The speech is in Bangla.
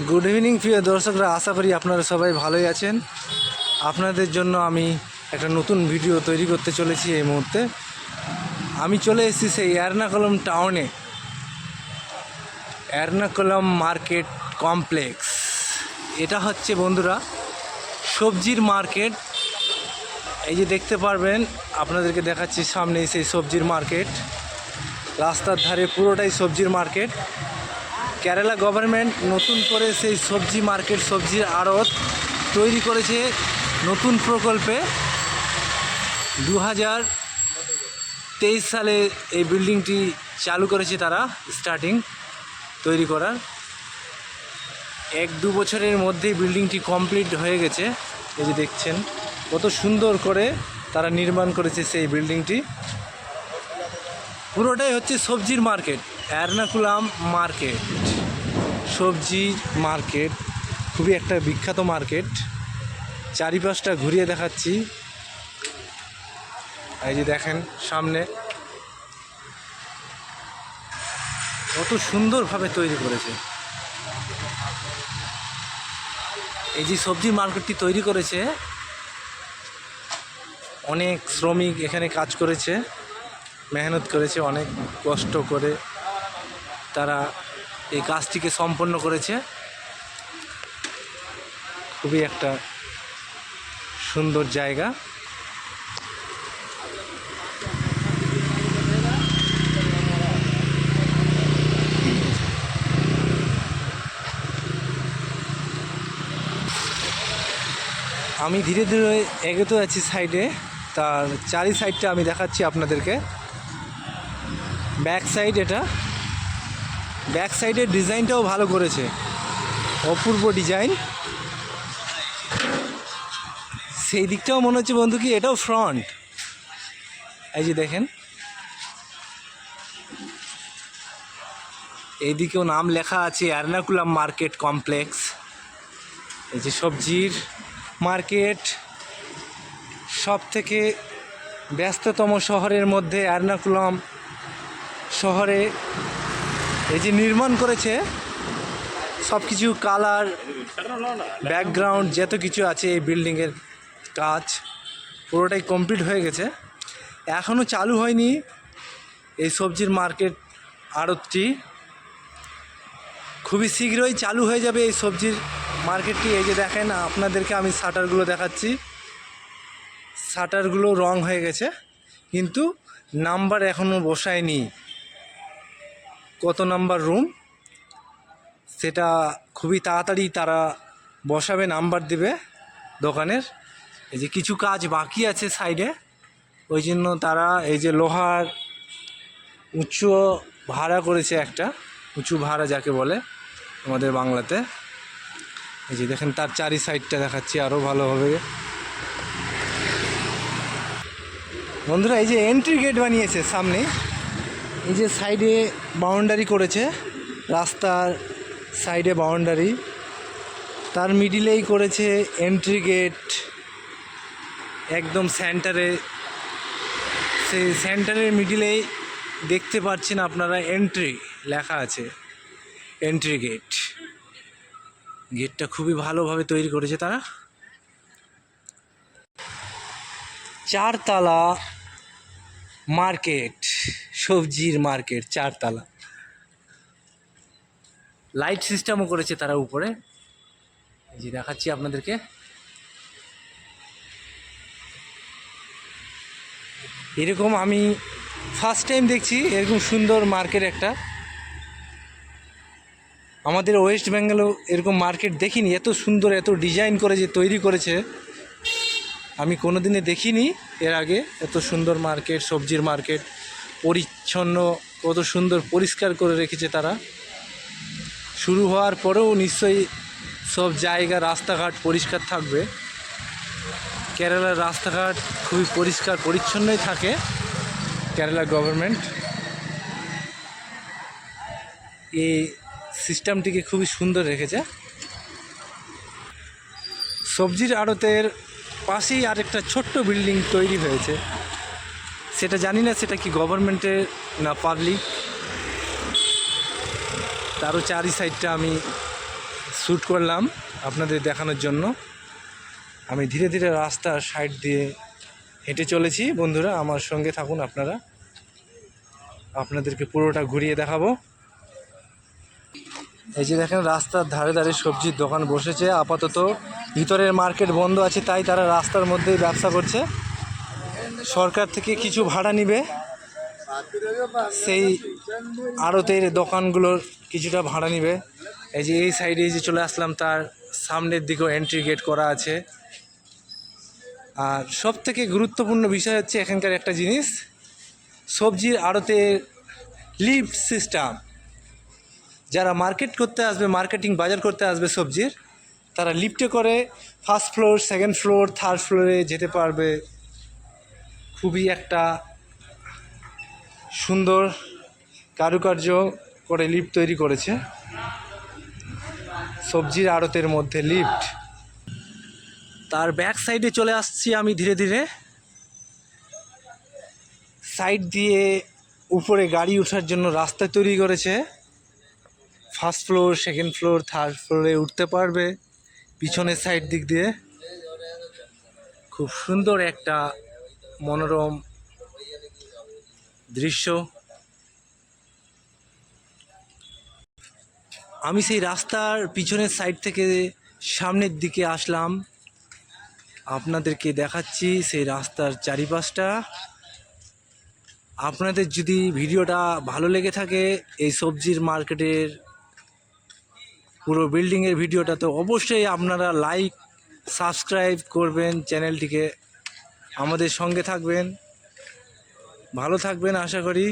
গুড ইভিনিং প্রিয় দর্শকরা, আশা করি আপনারা সবাই ভালোই আছেন। আপনাদের জন্য আমি একটা নতুন ভিডিও তৈরি করতে চলেছি। এই মুহূর্তে আমি চলে এসেছি সেই এর্নাকুলাম টাউনে, এর্নাকুলাম মার্কেট কমপ্লেক্স। এটা হচ্ছে বন্ধুরা সবজির মার্কেট। এই যে দেখতে পারবেন, আপনাদেরকে দেখাচ্ছি সামনে সেই সবজির মার্কেট। রাস্তার ধারে পুরোটাই সবজির মার্কেট। কেরালা গভর্নমেন্ট নতুন করে সেই সবজি মার্কেট, সবজির আড়ত তৈরি করেছে নতুন প্রকল্পে। 2023 সালে এই বিল্ডিংটি চালু করেছে তারা, স্টার্টিং তৈরি করার। 1-2 বছরের মধ্যেই বিল্ডিংটি কমপ্লিট হয়ে গেছে। এই যে দেখছেন কত সুন্দর করে তারা নির্মাণ করেছে সেই বিল্ডিংটি। পুরোটাই হচ্ছে সবজির মার্কেট, এর্নাকুলাম মার্কেট সবজির মার্কেট। খুবই একটা বিখ্যাত মার্কেট। চারিপাশটা ঘুরিয়ে দেখাচ্ছি। এই যে দেখেন সামনে কত সুন্দরভাবে তৈরি করেছে। এই যে সবজির মার্কেটটি তৈরি করেছে, অনেক শ্রমিক এখানে কাজ করেছে, মেহনত করেছে, অনেক কষ্ট করে তারা এই কাজটিকে সম্পন্ন করেছে। খুবই একটা সুন্দর জায়গা। আমি ধীরে ধীরে এগোতে যাচ্ছি সাইডে, তার চারি সাইডটা আমি দেখাচ্ছি আপনাদেরকে। ব্যাক সাইড, এটা ব্যাক সাইডের ডিজাইনটাও ভালো করেছে, অপূর্ব ডিজাইন। সেই দিকটাও মনে হচ্ছে বন্ধু কি এটাও ফ্রন্ট। এই যে দেখেন, এইদিকেও নাম লেখা আছে এর্নাকুলাম মার্কেট কমপ্লেক্স। এই যে সবজির মার্কেট, সব থেকে ব্যস্ততম শহরের মধ্যে এর্নাকুলাম শহরে এই যে নির্মাণ করেছে সব কিছু, কালার, ব্যাকগ্রাউন্ড, যত কিছু আছে এই বিল্ডিংয়ের কাজ পুরোটাই কমপ্লিট হয়ে গেছে। এখনও চালু হয়নি এই সবজির মার্কেট আড়তটি। খুবই শীঘ্রই চালু হয়ে যাবে এই সবজির মার্কেটটি। এই যে দেখেন, আপনাদেরকে আমি শাটারগুলো দেখাচ্ছি। শাটারগুলো রং হয়ে গেছে, কিন্তু নাম্বার এখনও বসায়নি। কত নাম্বার রুম সেটা খুবই তাড়াতাড়ি তারা বসাবে, নাম্বার দেবে দোকানের। এই যে কিছু কাজ বাকি আছে সাইডে, ওই জন্য তারা এই যে লোহার উঁচু ভাড়া করেছে, একটা উঁচু ভাড়া যাকে বলে আমাদের বাংলাতে। এই যে দেখেন, তার চারি সাইডটা দেখাচ্ছি আরও ভালোভাবে। বন্ধুরা, এই যে এন্ট্রি গেট বানিয়েছে সামনে, এই যে সাইডে বাউন্ডারি করেছে, রাস্তার সাইডে বাউন্ডারি, তার মিডিলেই করেছে এন্ট্রি গেট। একদম সেন্টারে, সেই সেন্টারের মিডিলেই দেখতে পাচ্ছেন আপনারা এন্ট্রি লেখা আছে, এন্ট্রি গেট। গেটটা খুবই ভালোভাবে তৈরি করেছে তারা। 4 তলা মার্কেট, সবজির মার্কেট 4 তলা। লাইট সিস্টেমও করেছে তারা উপরে। এই যে দেখাচ্ছি আপনাদেরকে। এরকম আমি ফার্স্ট টাইম দেখছি এরকম সুন্দর মার্কেট একটা। আমাদের ওয়েস্ট বেঙ্গলেও এরকম মার্কেট দেখিনি, এত সুন্দর, এত ডিজাইন করে যে তৈরি করেছে আমি কোনো দিনে দেখিনি এর আগে। এত সুন্দর মার্কেট, সবজির মার্কেট, পরিচ্ছন্ন, কত সুন্দর পরিষ্কার করে রেখেছে তারা। শুরু হওয়ার পরেও নিশ্চয়ই সব জায়গা, রাস্তাঘাট পরিষ্কার থাকবে। কেরালার রাস্তাঘাট খুবই পরিষ্কার পরিচ্ছন্নই থাকে। কেরালা গভর্নমেন্ট এই সিস্টেমটিকে খুবই সুন্দর রেখেছে। সবজির আড়তের পাশেই আরেকটা ছোট্ট বিল্ডিং তৈরি হয়েছে, সেটা জানি না সেটা কি গভর্নমেন্টের না পাবলিক। তারও চারি সাইডটা আমি শ্যুট করলাম আপনাদের দেখানোর জন্য। আমি ধীরে ধীরে রাস্তার সাইড দিয়ে হেঁটে চলেছি। বন্ধুরা আমার সঙ্গে থাকুন, আপনারা, আপনাদেরকে পুরোটা ঘুরিয়ে দেখাবো। এই যে দেখেন রাস্তার ধারে ধারে সবজির দোকান বসেছে। আপাতত ভিতরের মার্কেট বন্ধ আছে, তাই তারা রাস্তার মধ্যেই ব্যবসা করছে। সরকার থেকে কিছু ভাড়া নিবে, সেই আড়তের দোকানগুলোর কিছুটা ভাড়া নিবে। এই যে এই সাইডে যে চলে আসলাম, তার সামনের দিকেও এন্ট্রি গেট করা আছে। আর সব থেকে গুরুত্বপূর্ণ বিষয় হচ্ছে এখানকার একটা জিনিস, সবজির আড়তে লিফট সিস্টেম। যারা মার্কেট করতে আসবে, মার্কেটিং বাজার করতে আসবে সবজির, তারা লিফটে করে first floor, second floor, third ফ্লোরে যেতে পারবে। খুবই একটা সুন্দর কারুকার্য করে লিফট তৈরি করেছে সবজির আড়তের মধ্যে লিফট। তার ব্যাক সাইডে চলে আসছি আমি ধীরে ধীরে। সাইড দিয়ে উপরে গাড়ি ওঠার জন্য রাস্তা তৈরি করেছে। First floor, second floor, third ফ্লোরে উঠতে পারবে পিছনের সাইড দিক দিয়ে। খুব সুন্দর একটা মনোরম দৃশ্য। আমি সেই রাস্তার পিছনের সাইড থেকে সামনের দিকে আসলাম, আপনাদেরকে দেখাচ্ছি সেই রাস্তার চারিপাশটা। আপনাদের যদি ভিডিওটা ভালো লেগে থাকে, এই সবজির মার্কেটের পুরো বিল্ডিংয়ের ভিডিওটা, তো অবশ্যই আপনারা লাইক সাবস্ক্রাইব করবেন চ্যানেলটিকে, আমাদের সঙ্গে থাকবেন, ভালো থাকবেন আশা করি।